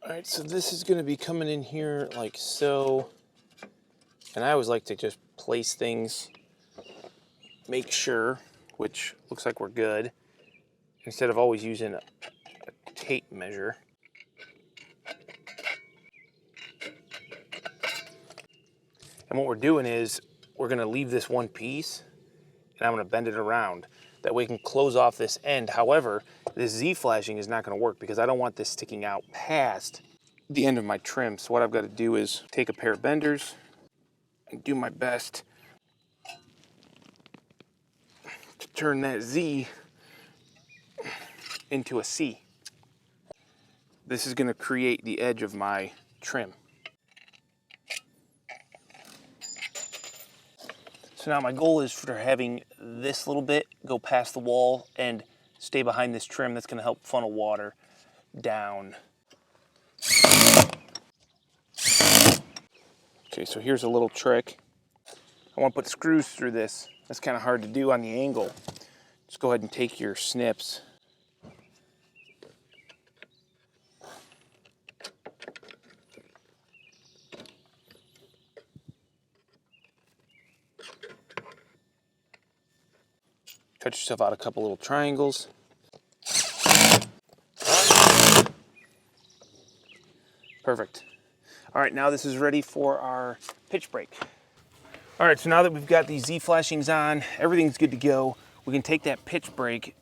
All right, so this is going to be coming in here like so. And I always like to just place things, make sure, which looks like we're good, instead of always using a tape measure. And what we're doing is we're going to leave this one piece and I'm going to bend it around. That way we can close off this end. However, this Z-flashing is not going to work because I don't want this sticking out past the end of my trim. So what I've got to do is take a pair of benders and do my best to turn that Z into a C. This is going to create the edge of my trim. So now my goal is for having this little bit go past the wall and stay behind this trim. That's going to help funnel water down. Okay, so here's a little trick. I want to put screws through this. That's kind of hard to do on the angle. Just go ahead and take your snips. Cut yourself out a couple little triangles. Perfect. All right, now this is ready for our pitch brake. All right, so now that we've got these Z flashings on, everything's good to go. We can take that pitch brake.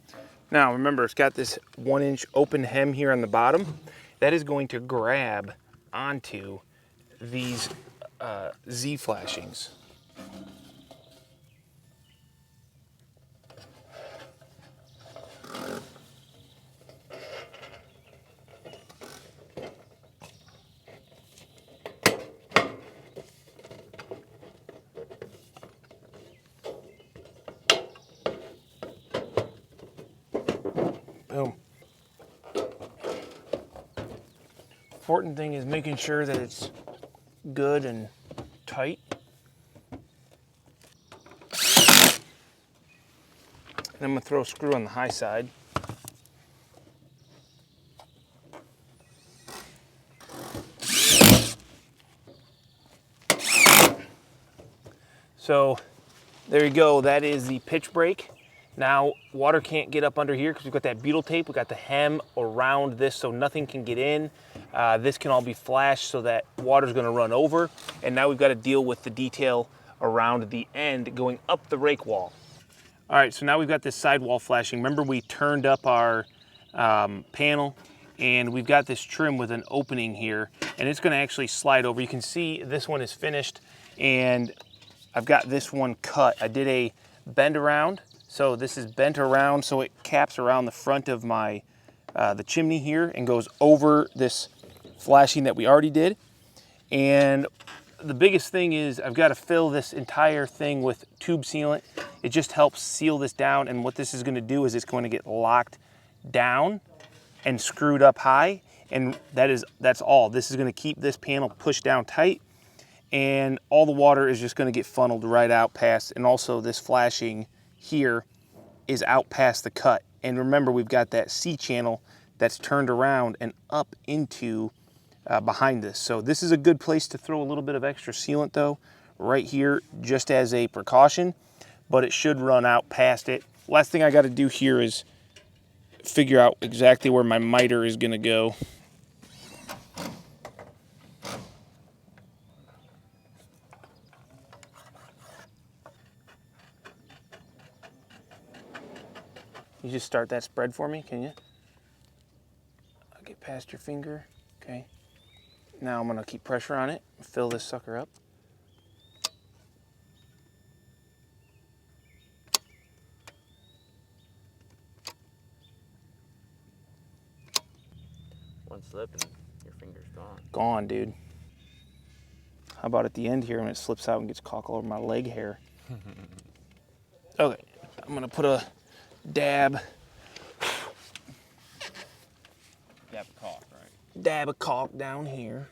Now remember, it's got this 1-inch open hem here on the bottom. That is going to grab onto these Z flashings. Boom. Important thing is making sure that it's good and tight. And I'm gonna throw a screw on the high side. So there you go, that is the pitch brake. Now water can't get up under here because we've got that butyl tape. We've got the hem around this so nothing can get in. This can all be flashed so that water's gonna run over. And now we've got to deal with the detail around the end going up the rake wall. All right, so now we've got this sidewall flashing. Remember we turned up our panel and we've got this trim with an opening here and it's gonna actually slide over. You can see this one is finished and I've got this one cut. I did a bend around. So this is bent around so it caps around the front of my the chimney here and goes over this flashing that we already did. And the biggest thing is I've got to fill this entire thing with tube sealant. It just helps seal this down, and what this is going to do is it's going to get locked down and screwed up high, and that's all. This is going to keep this panel pushed down tight, and all the water is just going to get funneled right out past, and also this flashing here is out past the cut. And remember, we've got that C channel that's turned around and up into behind this. So this is a good place to throw a little bit of extra sealant though, right here, just as a precaution, but it should run out past it. Last thing I got to do here is figure out exactly where my miter is going to go. You just start that spread for me, can you? I'll get past your finger, okay. Now I'm gonna keep pressure on it, fill this sucker up. One slip and your finger's gone. Gone, dude. How about at the end here when it slips out and gets caught all over my leg hair? Okay, I'm gonna put a dab of caulk, right? Dab of caulk down here.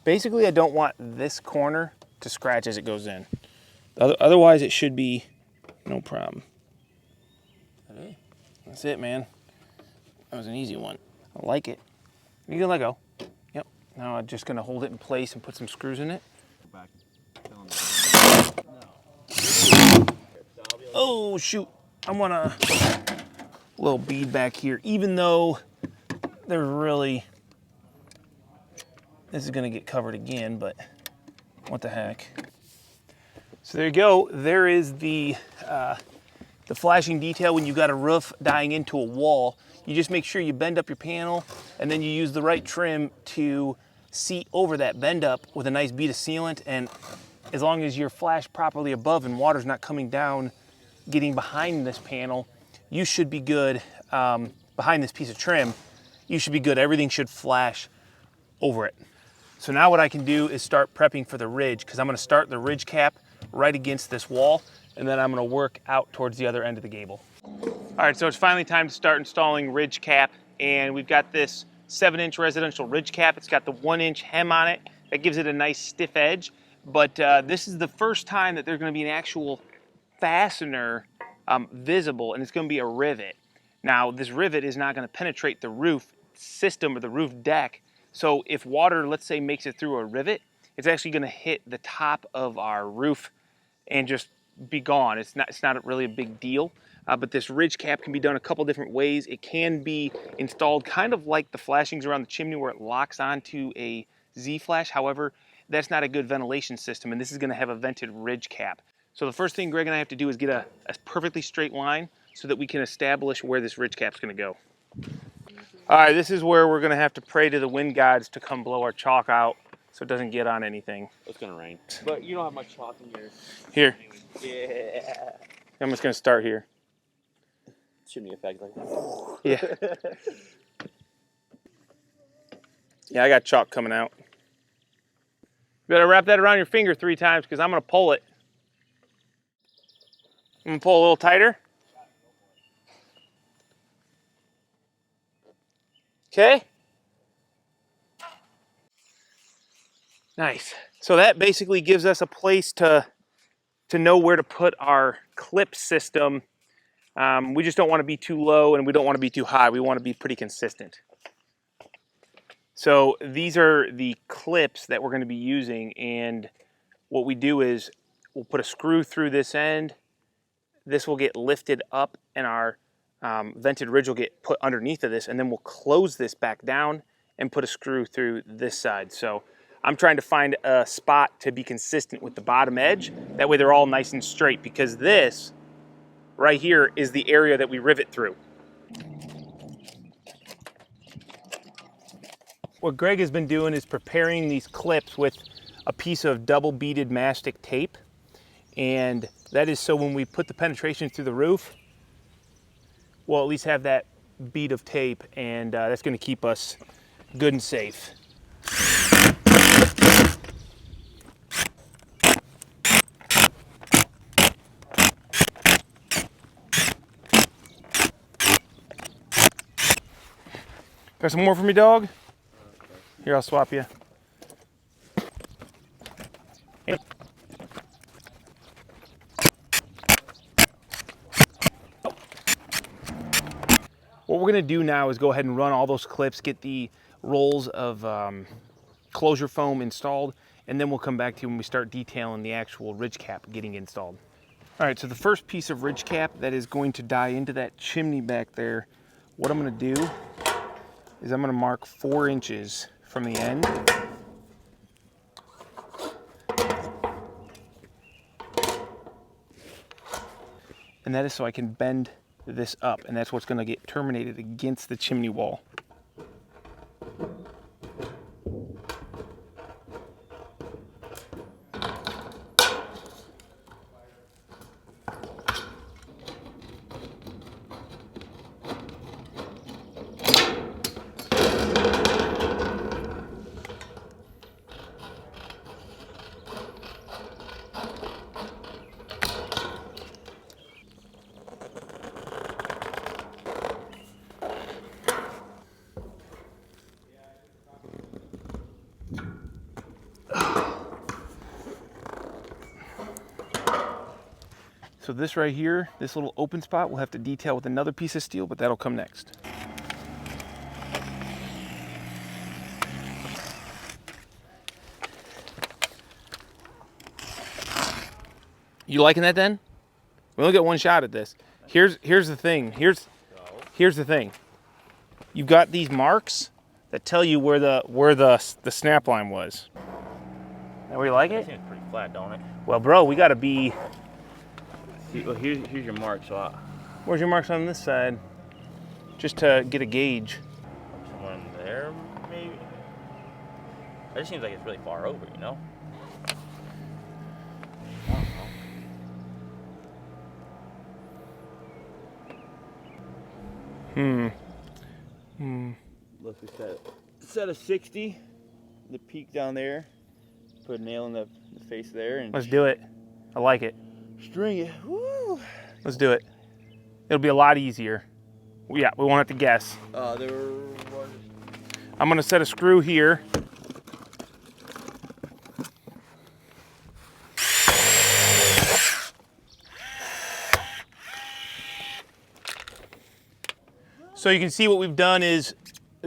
Basically, I don't want this corner to scratch as it goes in. Otherwise, it should be no problem. That's it, man. That was an easy one. I like it. You can let go. Yep. Now I'm just gonna hold it in place and put some screws in it. Back. Oh shoot, I want a little bead back here, even though there's really, this is gonna get covered again, but what the heck. So there you go, there is the flashing detail when you got a roof dying into a wall. You just make sure you bend up your panel and then you use the right trim to seat over that bend up with a nice bead of sealant, and as long as you're flashed properly above and water's not coming down getting behind this panel, you should be good. Behind this piece of trim, you should be good. Everything should flash over it. So now what I can do is start prepping for the ridge, because I'm going to start the ridge cap right against this wall, and then I'm going to work out towards the other end of the gable. All right, so it's finally time to start installing ridge cap, and we've got this 7-inch residential ridge cap. It's got the 1-inch hem on it. That gives it a nice stiff edge, but this is the first time that there's going to be an actual fastener visible, and it's going to be a rivet. Now, this rivet is not going to penetrate the roof system or the roof deck, so if water, let's say, makes it through a rivet, it's actually going to hit the top of our roof and just be gone. It's not really a big deal, but this ridge cap can be done a couple different ways. It can be installed kind of like the flashings around the chimney where it locks onto a Z-flash. However, that's not a good ventilation system, and this is going to have a vented ridge cap. So the first thing Greg and I have to do is get a perfectly straight line so that we can establish where this ridge cap's going to go. All right, this is where we're going to have to pray to the wind gods to come blow our chalk out so it doesn't get on anything. It's going to rain. But you don't have much chalk in your... Here. Yeah. I'm just going to start here. Chimney effect. Like... Yeah. Yeah, I got chalk coming out. You better wrap that around your finger 3 times because I'm going to pull it. I'm going to pull a little tighter. Okay. Nice. So that basically gives us a place to know where to put our clip system. We just don't want to be too low and we don't want to be too high. We want to be pretty consistent. So these are the clips that we're going to be using, and what we do is we'll put a screw through this end. This will get lifted up and our vented ridge will get put underneath of this, and then we'll close this back down and put a screw through this side. So I'm trying to find a spot to be consistent with the bottom edge. That way they're all nice and straight, because this right here is the area that we rivet through. What Greg has been doing is preparing these clips with a piece of double beaded mastic tape. And that is so when we put the penetration through the roof, we'll at least have that bead of tape, and that's going to keep us good and safe. Got some more for me, dog? Here, I'll swap you. What we're going to do now is go ahead and run all those clips, get the rolls of closure foam installed, and then we'll come back to you when we start detailing the actual ridge cap getting installed. All right, so the first piece of ridge cap that is going to die into that chimney back there, what I'm going to do is I'm going to mark 4 inches from the end. And that is so I can bend this up, and that's what's going to get terminated against the chimney wall. So this right here, this little open spot, we'll have to detail with another piece of steel, but that'll come next. You liking that then? We only get one shot at this. Here's the thing. Here's the thing. You've got these marks that tell you where the snap line was. Now, where you like it? Seems pretty flat, don't it? Well, bro, we gotta be. See, well, here's your mark. So Where's your marks on this side? Just to get a gauge. somewhere in there, maybe. It just seems like it's really far over, you know. I don't know. Let's set a 60. The peak down there. Put a nail in the face there and Let's do it. I like it. string it. Woo! Let's do it. It'll be a lot easier. Yeah, we won't have to guess. There was. I'm gonna set a screw here. So you can see what we've done is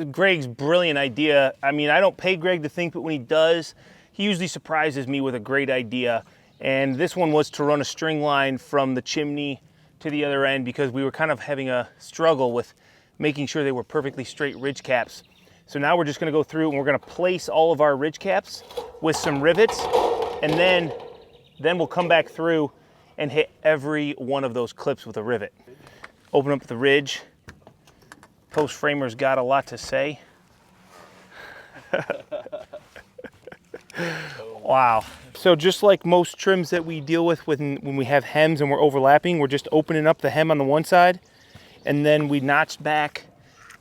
Greg's brilliant idea. I mean, I don't pay Greg to think, but when he does, he usually surprises me with a great idea. And this one was to run a string line from the chimney to the other end because we were kind of having a struggle with making sure they were perfectly straight ridge caps. So now we're just gonna go through and we're gonna place all of our ridge caps with some rivets, and then we'll come back through and hit every one of those clips with a rivet. Open up the ridge. Post framers got a lot to say. Wow. So just like most trims that we deal with when we have hems and we're overlapping, we're just opening up the hem on the one side, and then we notch back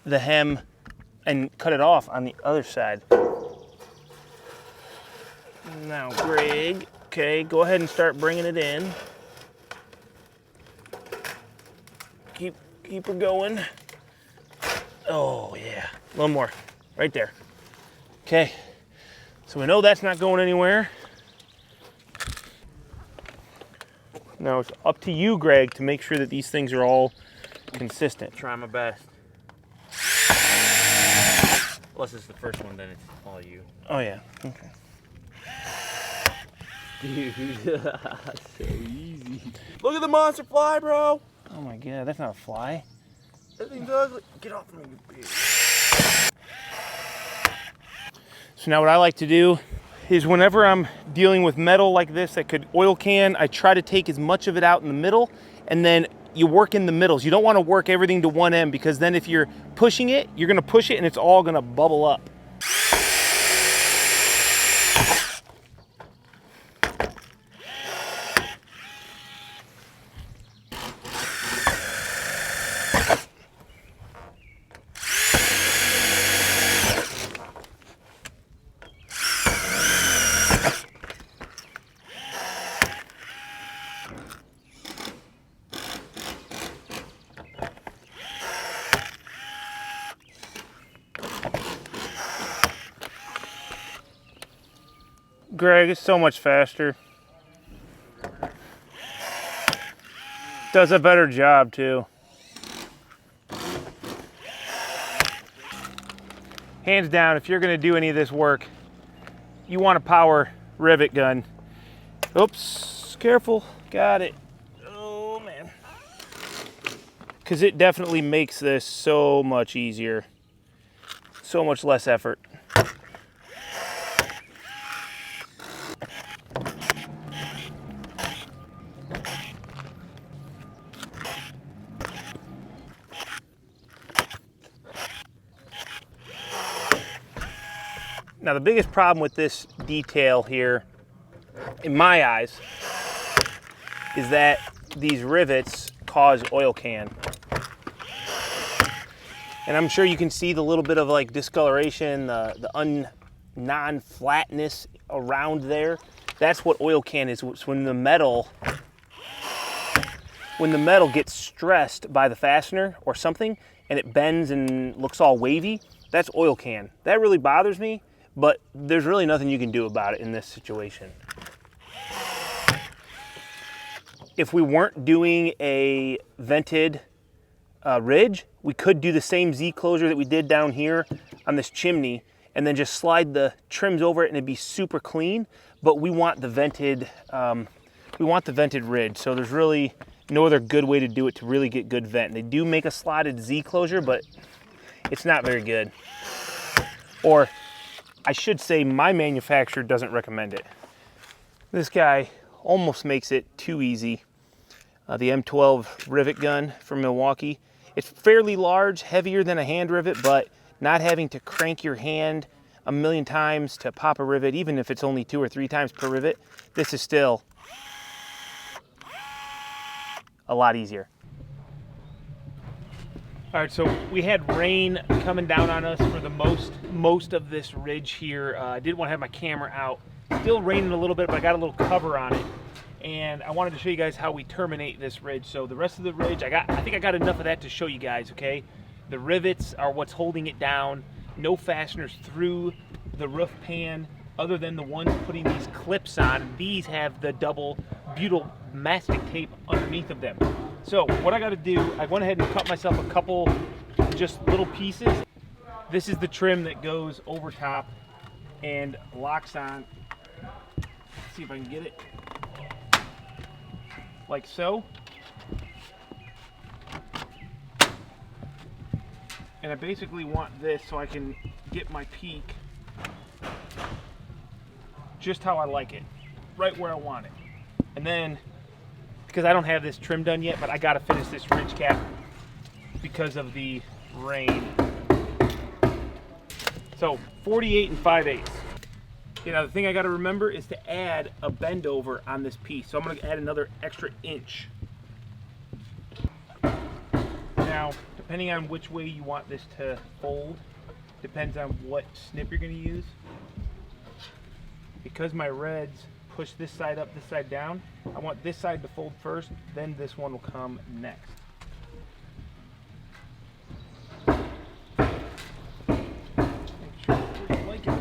the hem and cut it off on the other side. Now, Greg, okay, go ahead and start bringing it in. Keep her going. Oh yeah, a little more, right there. Okay, so we know that's not going anywhere. Now it's up to you, Greg, to make sure that these things are all consistent. Try my best. Unless it's the first one, then it's all you. Oh yeah, okay. Dude, so easy. Look at the monster fly, bro. Oh my God, that's not a fly. That thing's ugly. Get off me, you bitch. So now what I like to do is whenever I'm dealing with metal like this that could oil can, I try to take as much of it out in the middle, and then you work in the middles. You don't want to work everything to one end, because then if you're pushing it, you're gonna push it and it's all gonna bubble up. Greg, it's so much faster. Does a better job too. Hands down, if you're gonna do any of this work, you want a power rivet gun. Oops, careful, got it. Oh man. Because it definitely makes this so much easier. So much less effort. Now the biggest problem with this detail here, in my eyes, is that these rivets cause oil can. And I'm sure you can see the little bit of like discoloration, the non-flatness around there. That's what oil can is. It's when the metal gets stressed by the fastener or something and it bends and looks all wavy, that's oil can. That really bothers me. But there's really nothing you can do about it in this situation. If we weren't doing a vented ridge, we could do the same Z closure that we did down here on this chimney and then just slide the trims over it and it'd be super clean. But we want the vented we want the vented ridge. So there's really no other good way to do it to really get good vent. They do make a slotted Z closure, but it's not very good. Or I should say my manufacturer doesn't recommend it. This guy almost makes it too easy. The M12 Rivet Gun from Milwaukee. It's fairly large, heavier than a hand rivet, but not having to crank your hand a million times to pop a rivet, even if it's only 2 or 3 times per rivet, this is still a lot easier. All right, so we had rain coming down on us for the most of this ridge here. I didn't want to have my camera out. Still raining a little bit, but I got a little cover on it. And I wanted to show you guys how we terminate this ridge. So the rest of the ridge, I think I got enough of that to show you guys, okay? The rivets are what's holding it down. No fasteners through the roof pan other than the ones putting these clips on. These have the double butyl mastic tape underneath of them. So what I got to do, I went ahead and cut myself a couple just little pieces. This is the trim that goes over top and locks on. Let's see if I can get it. Like so. And I basically want this so I can get my peak just how I like it, right where I want it. And then, because I don't have this trim done yet, but I gotta finish this ridge cap because of the rain. So 48 and 5/8. You know, the thing I gotta remember is to add a bend over on this piece. So I'm gonna add another extra inch. Now, depending on which way you want this to fold, depends on what snip you're gonna use. Because my reds push this side up, this side down, I want this side to fold first, then this one will come next. Make sure you like it.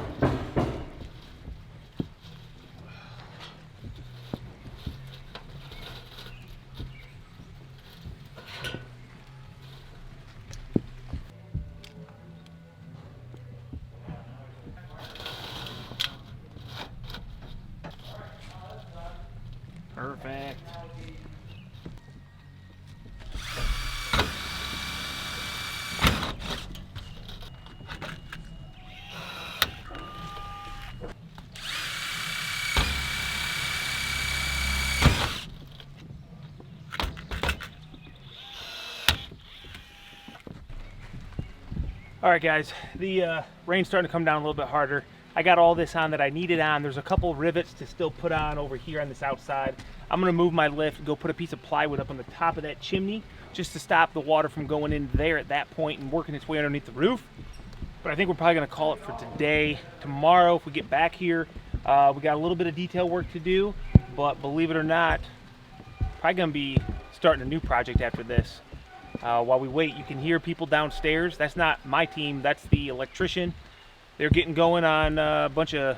Perfect. All right, guys, the rain's starting to come down a little bit harder. I got all this on that I needed on. There's a couple rivets to still put on over here on this outside. I'm gonna move my lift and go put a piece of plywood up on the top of that chimney just to stop the water from going in there at that point and working its way underneath the roof. But I think we're probably gonna call it for today. Tomorrow, if we get back here, we got a little bit of detail work to do, but believe it or not, probably gonna be starting a new project after this. While we wait, you can hear people downstairs. That's not my team, that's the electrician. They're getting going on a bunch of,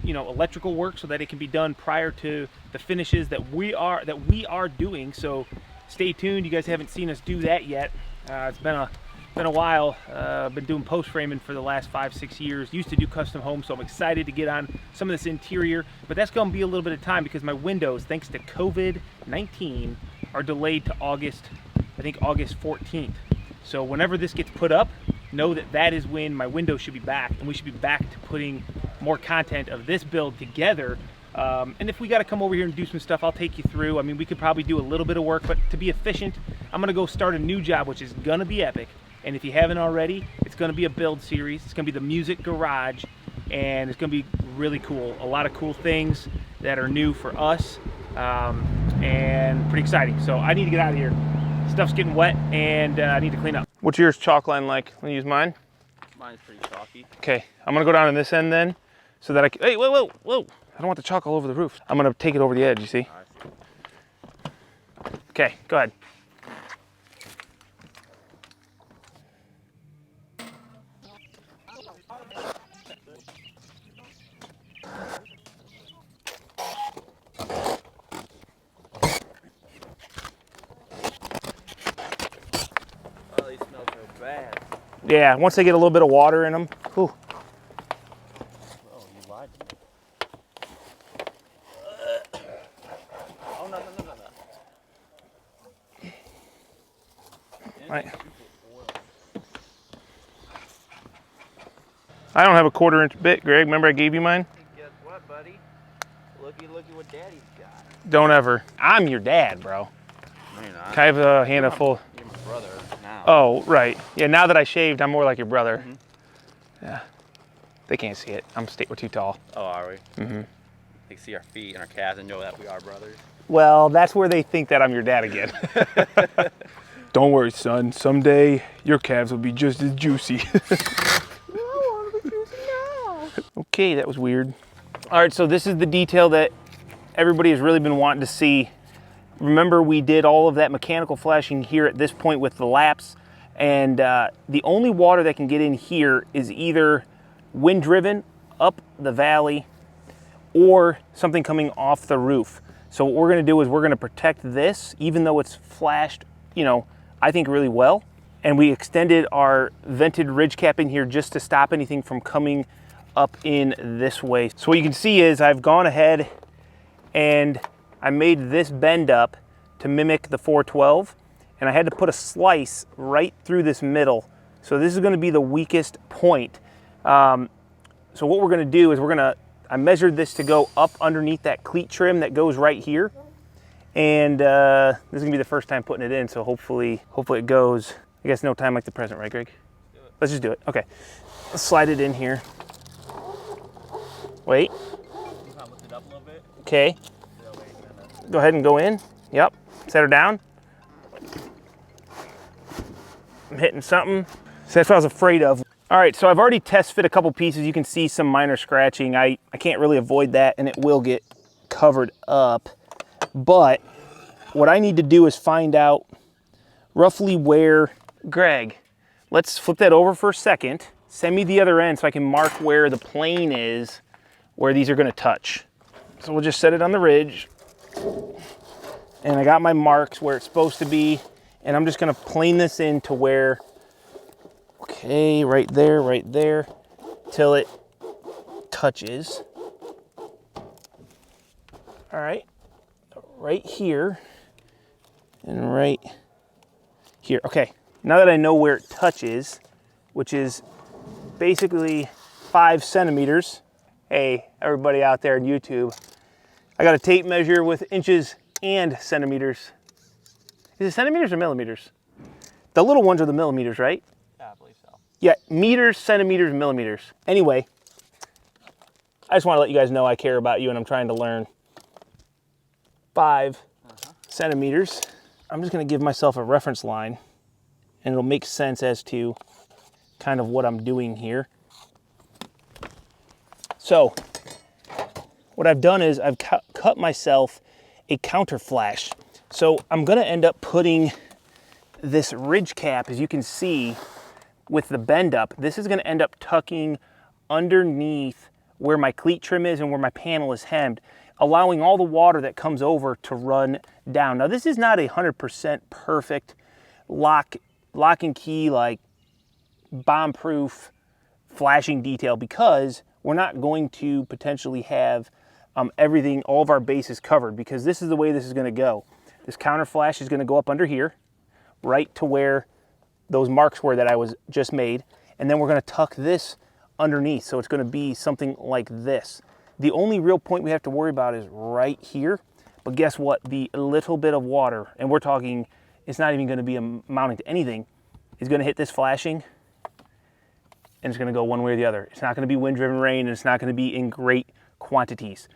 electrical work so that it can be done prior to the finishes that we are doing. So stay tuned. You guys haven't seen us do that yet. It's been a while. I've been doing post framing for the last 5-6 years. Used to do custom homes, so I'm excited to get on some of this interior. But that's going to be a little bit of time because my windows, thanks to COVID-19, are delayed to August 14th. So whenever this gets put up, know that that is when my windows should be back, and we should be back to putting more content of this build together. And if we got to come over here and do some stuff, I'll take you through. I mean, we could probably do a little bit of work, but to be efficient, I'm going to go start a new job, which is going to be epic. And if you haven't already, it's going to be a build series. It's going to be the music garage, and it's going to be really cool. A lot of cool things that are new for us, and pretty exciting. So I need to get out of here. Stuff's getting wet, and I need to clean up. What's yours chalk line like? Let me use mine. Mine's pretty chalky. Okay, I'm gonna go down on this end then, so that I can, hey, whoa. I don't want the chalk all over the roof. I'm gonna take it over the edge, you see? Okay, go ahead. Oh, these smell so bad. Yeah, once they get a little bit of water in them. Whew. Oh, you lied to me. I don't have a 1/4 inch bit, Greg. Remember I gave you mine? Guess what, buddy? Looky what Daddy's got. Don't ever. I'm your dad, bro. No, you're not. Can I have a handful? You're my brother now. Oh, right. Yeah, now that I shaved, I'm more like your brother. Mm-hmm. Yeah. They can't see it. We're too tall. Oh, are we? Mm-hmm. They see our feet and our calves and know that we are brothers. Well, that's where they think that I'm your dad again. Don't worry, son. Someday your calves will be just as juicy. Okay, that was weird. All right, so this is the detail that everybody has really been wanting to see. Remember, we did all of that mechanical flashing here at this point with the laps, and the only water that can get in here is either wind driven up the valley or something coming off the roof. So what we're gonna do is we're gonna protect this, even though it's flashed, you know, I think really well. And we extended our vented ridge cap in here just to stop anything from coming up in this way. So what you can see is I've gone ahead and I made this bend up to mimic the 412, and I had to put a slice right through this middle. So this is gonna be the weakest point. So what we're gonna do is I measured this to go up underneath that cleat trim that goes right here. And this is gonna be the first time putting it in, so hopefully it goes. I guess no time like the present, right, Greg? Let's just do it. Okay, let's slide it in here. Wait. Lift it up a little bit. Okay. Go ahead and go in. Yep. Set her down. I'm hitting something. So that's what I was afraid of. All right, so I've already test fit a couple pieces. You can see some minor scratching. I can't really avoid that, and it will get covered up. But what I need to do is find out roughly where, Greg, let's flip that over for a second. Send me the other end so I can mark where the plane is, where these are gonna touch. So we'll just set it on the ridge. And I got my marks where it's supposed to be, and I'm just gonna plane this in to where, okay, right there, till it touches. All right, right here, and right here. Okay, now that I know where it touches, which is basically 5 centimeters. Hey, everybody out there on YouTube, I got a tape measure with inches and centimeters. Is it centimeters or millimeters? The little ones are the millimeters, right? Yeah, I believe so. Yeah, meters, centimeters, millimeters. Anyway, I just want to let you guys know I care about you and I'm trying to learn. 5 centimeters. I'm just going to give myself a reference line, and it'll make sense as to kind of what I'm doing here. So what I've done is I've cut myself a counter flash. So I'm going to end up putting this ridge cap, as you can see, with the bend up. This is going to end up tucking underneath where my cleat trim is and where my panel is hemmed, allowing all the water that comes over to run down. Now this is not 100% perfect lock and key, like bomb-proof flashing detail, because we're not going to potentially have everything, all of our bases covered, because this is the way this is going to go. This counter flash is going to go up under here, right to where those marks were that I was just made, and then we're going to tuck this underneath, so it's going to be something like this. The only real point we have to worry about is right here, but guess what? The little bit of water, and we're talking, it's not even going to be amounting to anything, is going to hit this flashing, and it's going to go one way or the other. It's not going to be wind-driven rain, and it's not going to be in great quantities.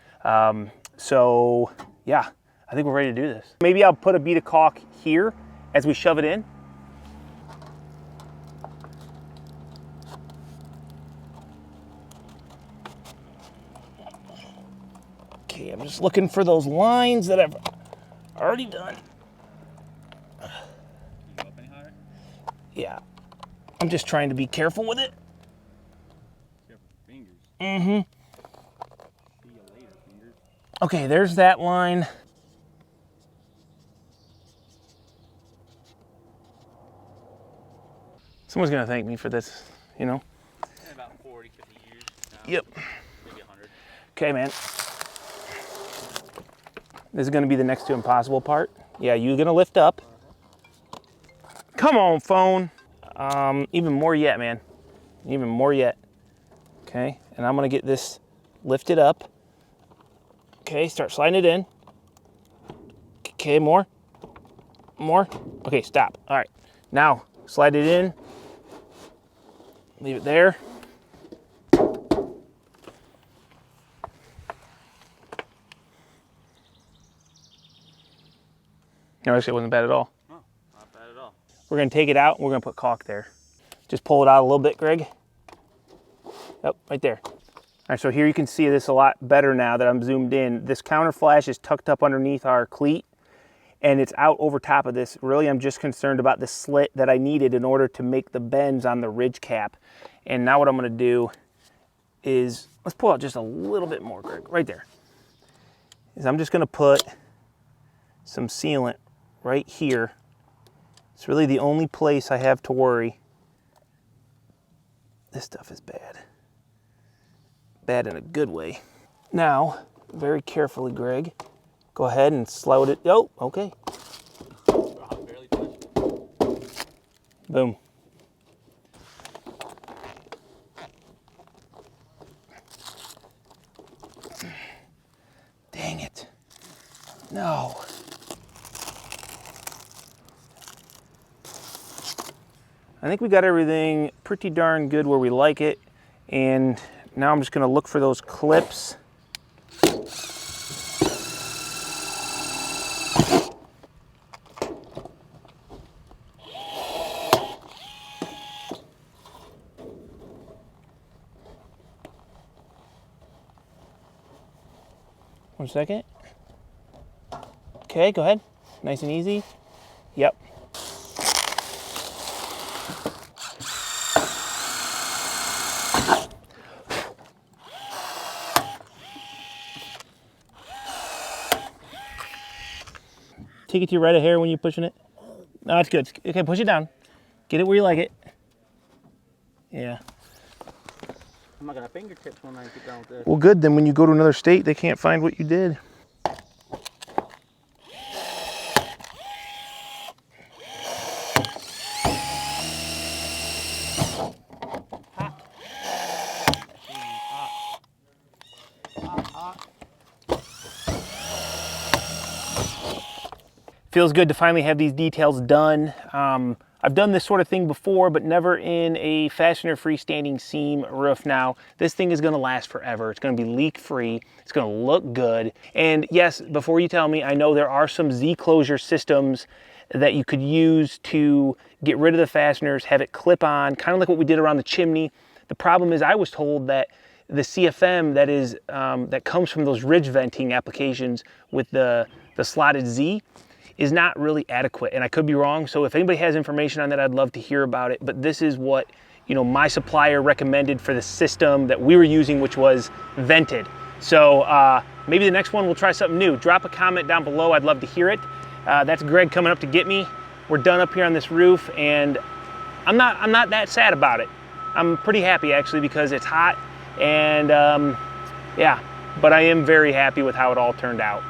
So yeah, I think we're ready to do this. Maybe I'll put a bead of caulk here as we shove it in. Okay, I'm just looking for those lines that I've already done. Can you go up any higher? Yeah, I'm just trying to be careful with it. Careful fingers. Mm-hmm. See you later, fingers. Okay, there's that line. Someone's gonna thank me for this, you know? In about 40, 50 years now. Yep. Maybe 100. Okay, man. This is gonna be the next to impossible part. Yeah, you're gonna lift up. Come on, phone. Even more yet, man. Even more yet. Okay, and I'm gonna get this lifted up. Okay, start sliding it in. Okay, more. More. Okay, stop. All right, now slide it in. Leave it there. No, actually it wasn't bad at all. Oh, not bad at all. We're gonna take it out and we're gonna put caulk there. Just pull it out a little bit, Greg. Yep, right there. All right, so here you can see this a lot better now that I'm zoomed in. This counter flash is tucked up underneath our cleat and it's out over top of this. Really, I'm just concerned about the slit that I needed in order to make the bends on the ridge cap. And now what I'm gonna do is, let's pull out just a little bit more, Greg, right there. Is I'm just gonna put some sealant right here. It's really the only place I have to worry. This stuff is bad. Bad in a good way. Now, very carefully, Greg, go ahead and slow it. Oh, okay. Boom. Dang it. No. I think we got everything pretty darn good where we like it. And now I'm just gonna look for those clips. One second. Okay, go ahead. Nice and easy. Yep. Take it to your right of hair when you're pushing it. No, it's good. Okay, push it down. Get it where you like it. Yeah. I'm not gonna fingertips when I get down with this. Well, good. Then when you go to another state, they can't find what you did. Feels good to finally have these details done. I've done this sort of thing before, but never in a fastener freestanding seam roof. Now, this thing is gonna last forever. It's gonna be leak free. It's gonna look good. And yes, before you tell me, I know there are some Z-closure systems that you could use to get rid of the fasteners, have it clip on, kind of like what we did around the chimney. The problem is I was told that the CFM that comes from those ridge venting applications with the slotted Z is not really adequate, and I could be wrong. So if anybody has information on that, I'd love to hear about it. But this is what, you know, my supplier recommended for the system that we were using, which was vented. So maybe the next one we'll try something new. Drop a comment down below. I'd love to hear it. That's Greg coming up to get me. We're done up here on this roof, and I'm not that sad about it. I'm pretty happy actually because it's hot, and yeah, but I am very happy with how it all turned out.